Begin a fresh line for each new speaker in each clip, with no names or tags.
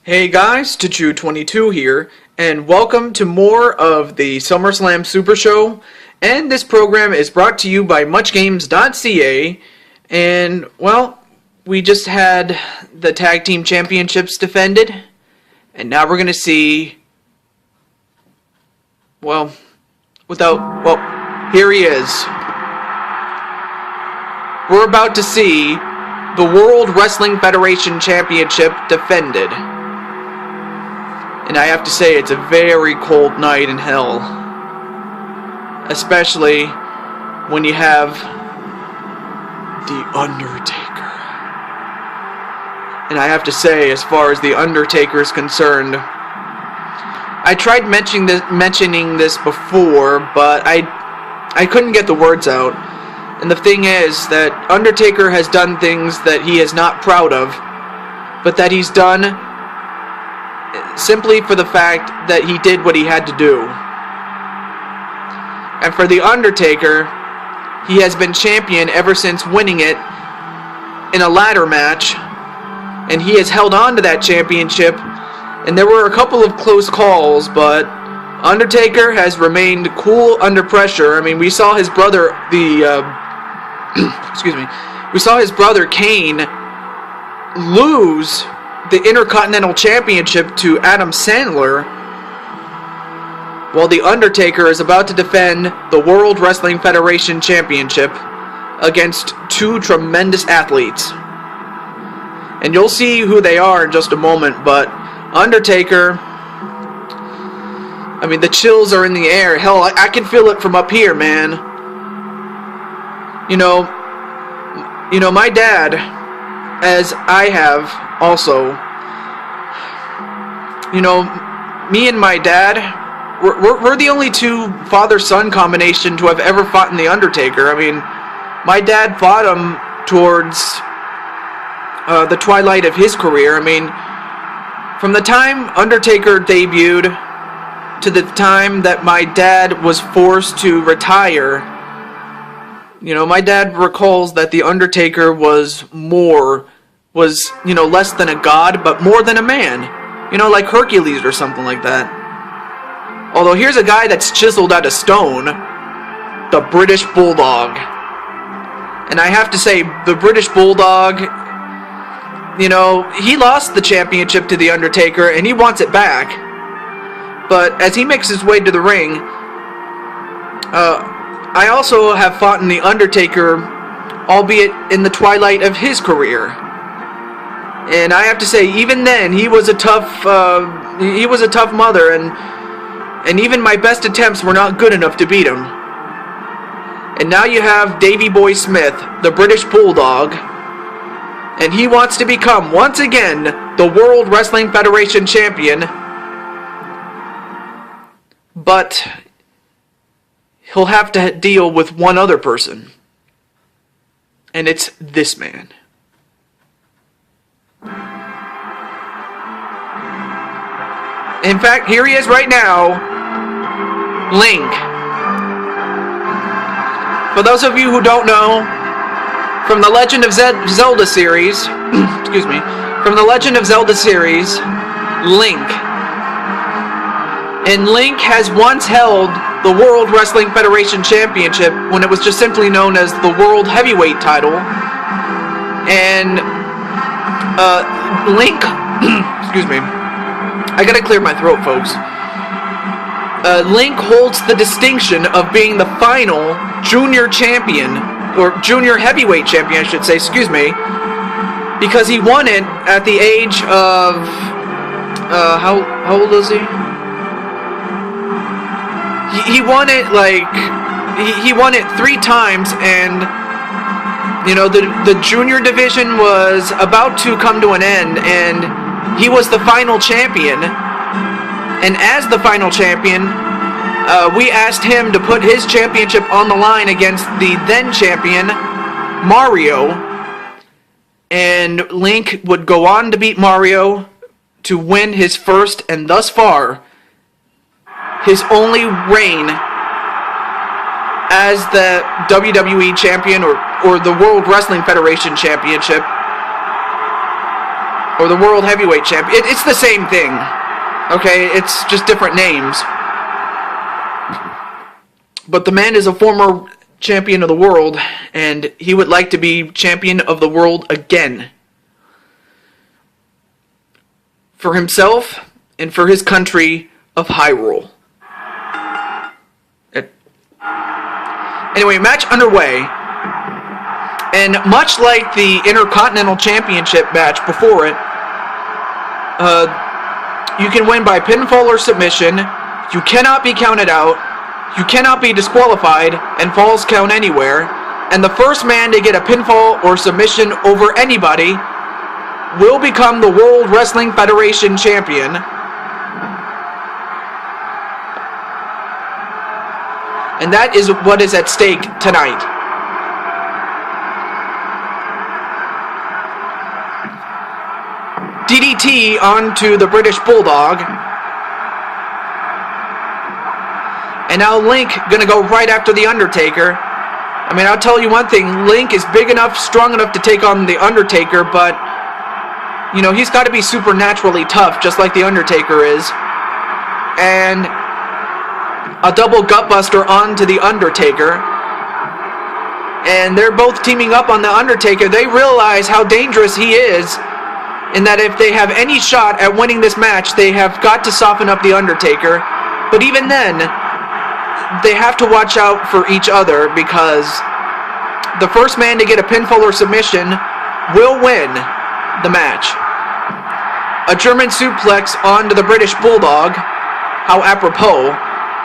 Hey guys, Tachu22 here, and welcome to more of the SummerSlam SuperShow, and this program is brought to you by MuchGames.ca, and, well, we just had the Tag Team Championships defended, and now we're going to see, well, here he is. We're about to see the World Wrestling Federation Championship defended. And I have to say, it's a very cold night in hell. Especially when you have The Undertaker. And I have to say, as far as The Undertaker is concerned, I tried mentioning this before, but I couldn't get the words out. And the thing is that Undertaker has done things that he is not proud of, but that he's done simply for the fact that he did what he had to do. And for The Undertaker, he has been champion ever since winning it in a ladder match, and he has held on to that championship, and there were a couple of close calls, but Undertaker has remained cool under pressure. I mean, we saw his brother, we saw his brother Kane lose the Intercontinental Championship to Adam Sandler, while The Undertaker is about to defend the World Wrestling Federation Championship against two tremendous athletes. And you'll see who they are in just a moment, but Undertaker, I mean, the chills are in the air. Hell, I can feel it from up here, man. You know, my dad, as I have also, you know, me and my dad, we're the only two father-son combination to have ever fought in The Undertaker. I mean, my dad fought him towards the twilight of his career. I mean, from the time Undertaker debuted to the time that my dad was forced to retire, you know, my dad recalls that The Undertaker was less than a god, but more than a man. You know, like Hercules or something like that. Although here's a guy that's chiseled out of stone, the British Bulldog. And I have to say, the British Bulldog, you know, he lost the championship to The Undertaker, and he wants it back. But as he makes his way to the ring, I also have fought in The Undertaker, albeit in the twilight of his career. And I have to say, even then, he was a tough mother, and even my best attempts were not good enough to beat him. And now you have Davey Boy Smith, the British Bulldog, and he wants to become, once again, the World Wrestling Federation Champion. But he'll have to deal with one other person. And it's this man. In fact, here he is right now, Link. For those of you who don't know, from the Legend of Zelda series, from the Legend of Zelda series, Link. And Link has once held the World Wrestling Federation Championship when it was just simply known as the World Heavyweight title. And Link, I gotta clear my throat, folks. Link holds the distinction of being the final junior champion, or junior heavyweight champion, I should say, because he won it at the age of, how old is he? He won it, he won it 3 times, and, you know, the junior division was about to come to an end, and he was the final champion. And as the final champion, we asked him to put his championship on the line against the then champion, Mario, and Link would go on to beat Mario to win his first and thus far his only reign as the WWE Champion or the World Wrestling Federation Championship or the World Heavyweight Champion. It's the same thing. Okay, it's just different names. But the man is a former champion of the world, and he would like to be champion of the world again. For himself and for his country of Hyrule. Anyway, match underway. And much like the Intercontinental Championship match before it, you can win by pinfall or submission. You cannot be counted out. You cannot be disqualified, and falls count anywhere. And the first man to get a pinfall or submission over anybody will become the World Wrestling Federation Champion. And that is what is at stake tonight. DDT onto the British Bulldog. And now Link gonna go right after the Undertaker. I mean, I'll tell you one thing, Link is big enough, strong enough to take on the Undertaker, but, you know, he's got to be supernaturally tough, just like the Undertaker is. And a double gutbuster onto the Undertaker. And they're both teaming up on the Undertaker. They realize how dangerous he is, and that if they have any shot at winning this match, they have got to soften up the Undertaker. But even then, they have to watch out for each other, because the first man to get a pinfall or submission will win the match. A German suplex onto the British Bulldog. How apropos.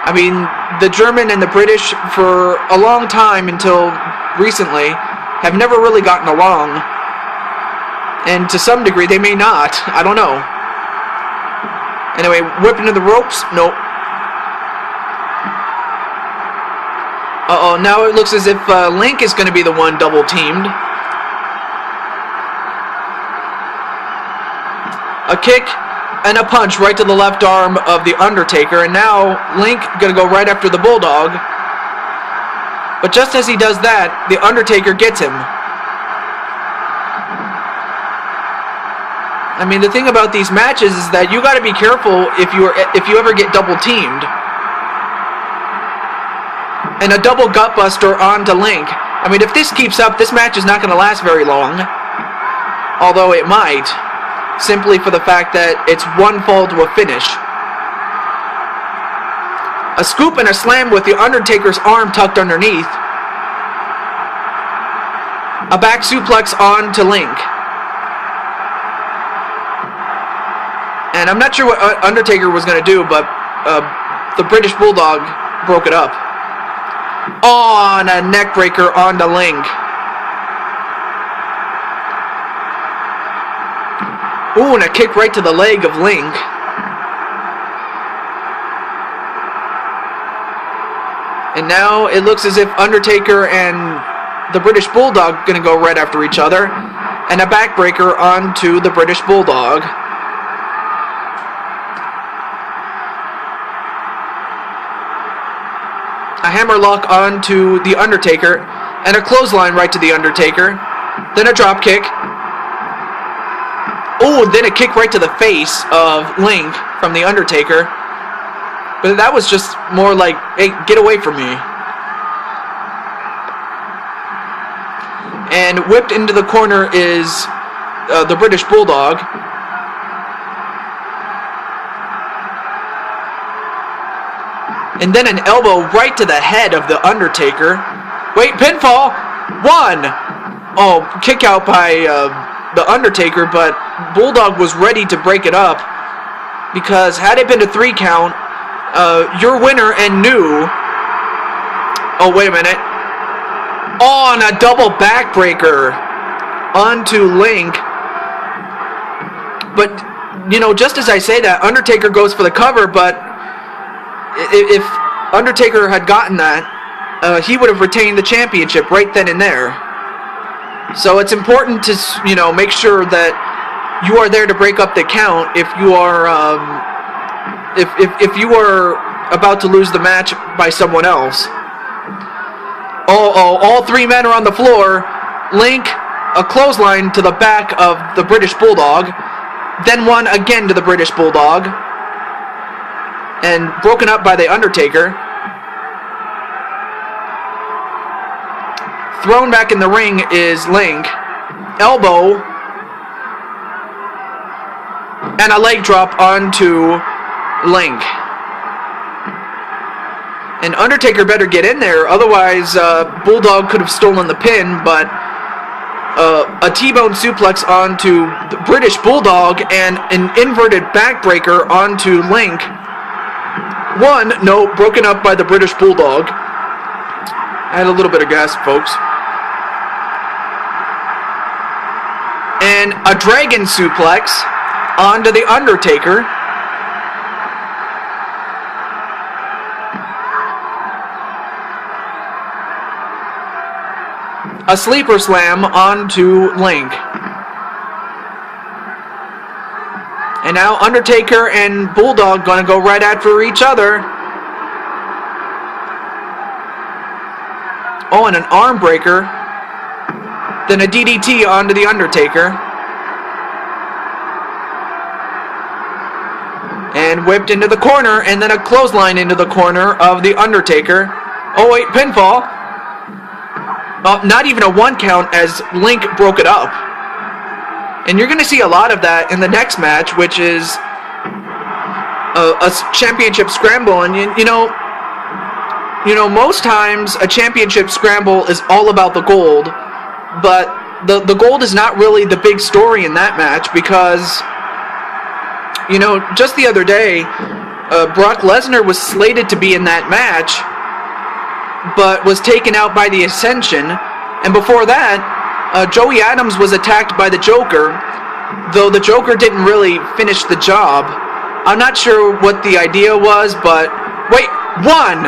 I mean, the German and the British for a long time until recently have never really gotten along. And to some degree they may not. I don't know. Anyway, whip into the ropes. Nope. Uh-oh, now it looks as if Link is going to be the one double-teamed. A kick and a punch right to the left arm of the Undertaker, and now Link going to go right after the Bulldog. But just as he does that, the Undertaker gets him. I mean, the thing about these matches is that you got to be careful if you ever get double-teamed. And a double gutbuster onto Link. I mean, if this keeps up, this match is not going to last very long. Although it might. Simply for the fact that it's one fall to a finish. A scoop and a slam with the Undertaker's arm tucked underneath. A back suplex onto Link. And I'm not sure what Undertaker was going to do, but the British Bulldog broke it up. On a neckbreaker onto Link. Ooh, and a kick right to the leg of Link. And now it looks as if Undertaker and the British Bulldog gonna go right after each other. And a backbreaker onto the British Bulldog. A hammerlock onto the Undertaker, and a clothesline right to the Undertaker. Then a drop kick. Oh, then a kick right to the face of Link from the Undertaker. But that was just more like, hey, get away from me. And whipped into the corner is the British Bulldog. And then an elbow right to the head of the Undertaker. Wait, pinfall! One! Oh, kick out by the Undertaker, but Bulldog was ready to break it up. Because had it been a 3 count, your winner and new... Oh, wait a minute. Oh, and a double backbreaker onto Link. But, you know, just as I say that, Undertaker goes for the cover, but if Undertaker had gotten that, he would have retained the championship right then and there. So it's important to, make sure that you are there to break up the count if you are if you are about to lose the match by someone else. All three men are on the floor. Link, a clothesline to the back of the British Bulldog, then one again to the British Bulldog, and broken up by the Undertaker. Thrown back in the ring is Link. Elbow and a leg drop onto Link. And Undertaker better get in there, otherwise Bulldog could have stolen the pin, but a T-bone suplex onto the British Bulldog and an inverted backbreaker onto Link. Broken up by the British Bulldog. I had a little bit of gas, folks. And a dragon suplex onto the Undertaker. A sleeper slam onto Link. And now Undertaker and Bulldog gonna go right after each other. Oh, and an arm breaker. Then a DDT onto the Undertaker. And whipped into the corner, and then a clothesline into the corner of the Undertaker. Oh wait, pinfall. Not even a 1 count as Link broke it up. And you're going to see a lot of that in the next match, which is a championship scramble. And most times a championship scramble is all about the gold, but the gold is not really the big story in that match because, just the other day, Brock Lesnar was slated to be in that match, but was taken out by the Ascension, and before that, Joey Adams was attacked by the Joker, though the Joker didn't really finish the job. I'm not sure what the idea was, but wait, 1,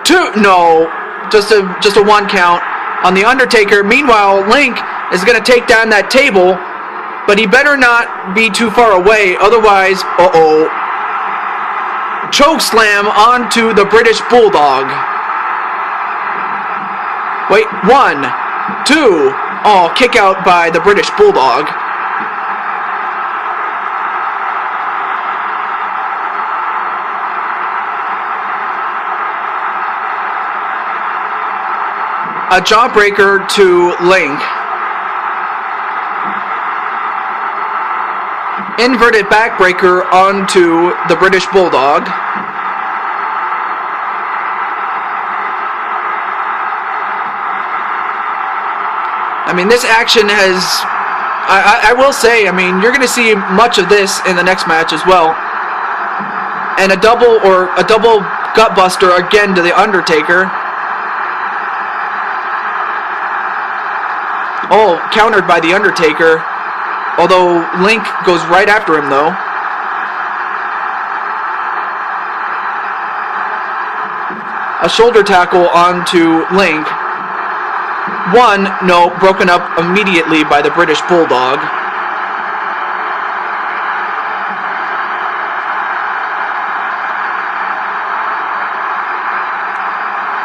2, no, just a 1 count on the Undertaker. Meanwhile, Link is going to take down that table, but he better not be too far away, otherwise, choke slam onto the British Bulldog. Wait, 1, 2, kick out by the British Bulldog. A jawbreaker to Link. Inverted backbreaker onto the British Bulldog. I mean, this action has, I will say, you're going to see much of this in the next match as well. And a double gutbuster again to the Undertaker. Oh, countered by the Undertaker. Although Link goes right after him, though. A shoulder tackle onto Link. 1, broken up immediately by the British Bulldog.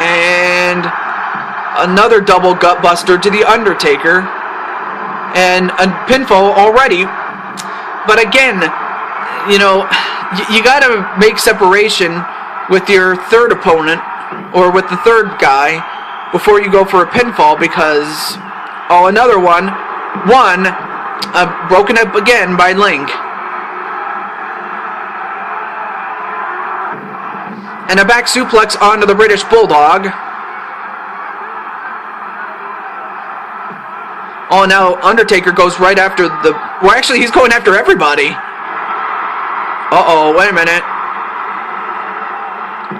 And another double gutbuster to the Undertaker. And a pinfall already. But again, you gotta make separation with your third opponent, or with the third guy, before you go for a pinfall, because another one broken up again by Link, and a back suplex onto the British Bulldog. Now Undertaker goes right after actually he's going after everybody. Wait a minute.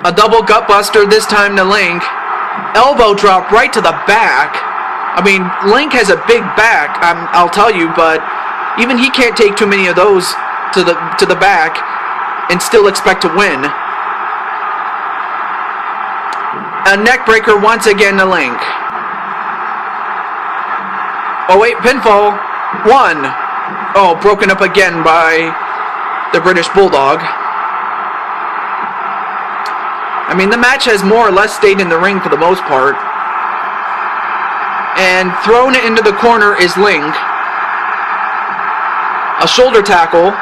A double gutbuster this time to Link. Elbow drop right to the back. Link has a big back, I'll tell you, but even he can't take too many of those to the back and still expect to win. A neck breaker once again to Link. Oh wait, pinfall. 1. Oh, broken up again by the British Bulldog. I mean, the match has more or less stayed in the ring for the most part. And thrown into the corner is Link. A shoulder tackle.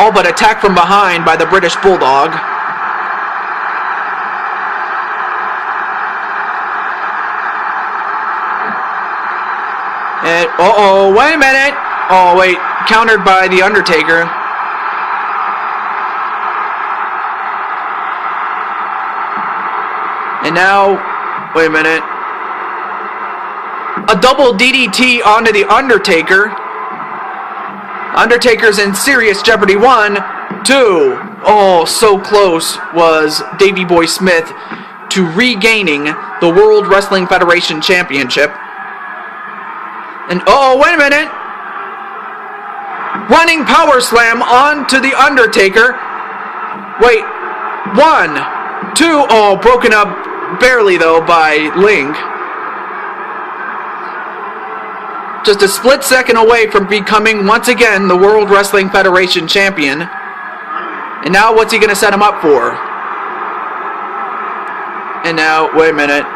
All but attacked from behind by the British Bulldog. And, uh-oh, wait a minute. Oh, wait, countered by the Undertaker. And now, wait a minute. A double DDT onto the Undertaker. Undertaker's in serious jeopardy. 1, 2. Oh, so close was Davey Boy Smith to regaining the World Wrestling Federation Championship. And, oh, wait a minute. Running power slam onto the Undertaker. Wait. 1, 2. Oh, broken up barely, though, by Link. Just a split second away from becoming, once again, the World Wrestling Federation Champion. And now, what's he going to set him up for? And now, wait a minute.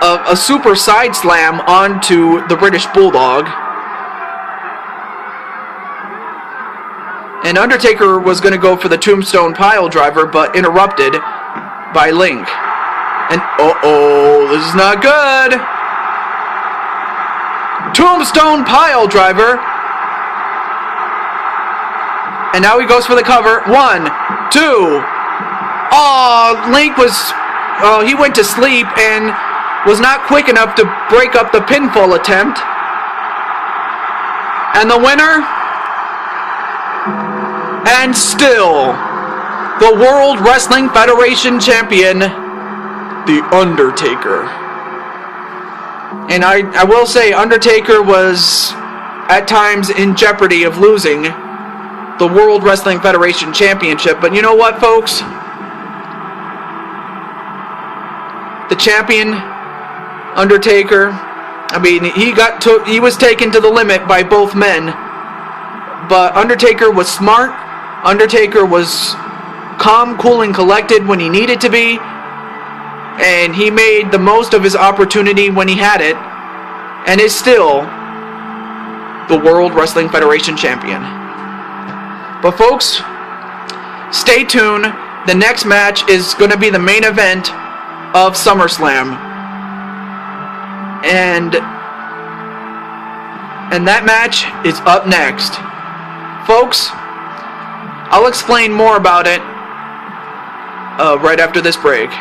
A super side slam onto the British Bulldog. And Undertaker was going to go for the Tombstone Pile Driver, but interrupted by Link. And, uh-oh, this is not good. Tombstone Pile Driver. And now he goes for the cover. 1, 2. Oh, Link was... Oh, he went to sleep and was not quick enough to break up the pinfall attempt. And the winner... And still, the World Wrestling Federation Champion, The Undertaker. And I will say, Undertaker was at times in jeopardy of losing the World Wrestling Federation Championship. But you know what, folks? The champion, Undertaker, I mean, he was taken to the limit by both men. But Undertaker was smart. Undertaker was calm, cool, and collected when he needed to be. And he made the most of his opportunity when he had it. And is still the World Wrestling Federation Champion. But folks, stay tuned. The next match is going to be the main event of SummerSlam. And that match is up next. Folks, I'll explain more about it right after this break.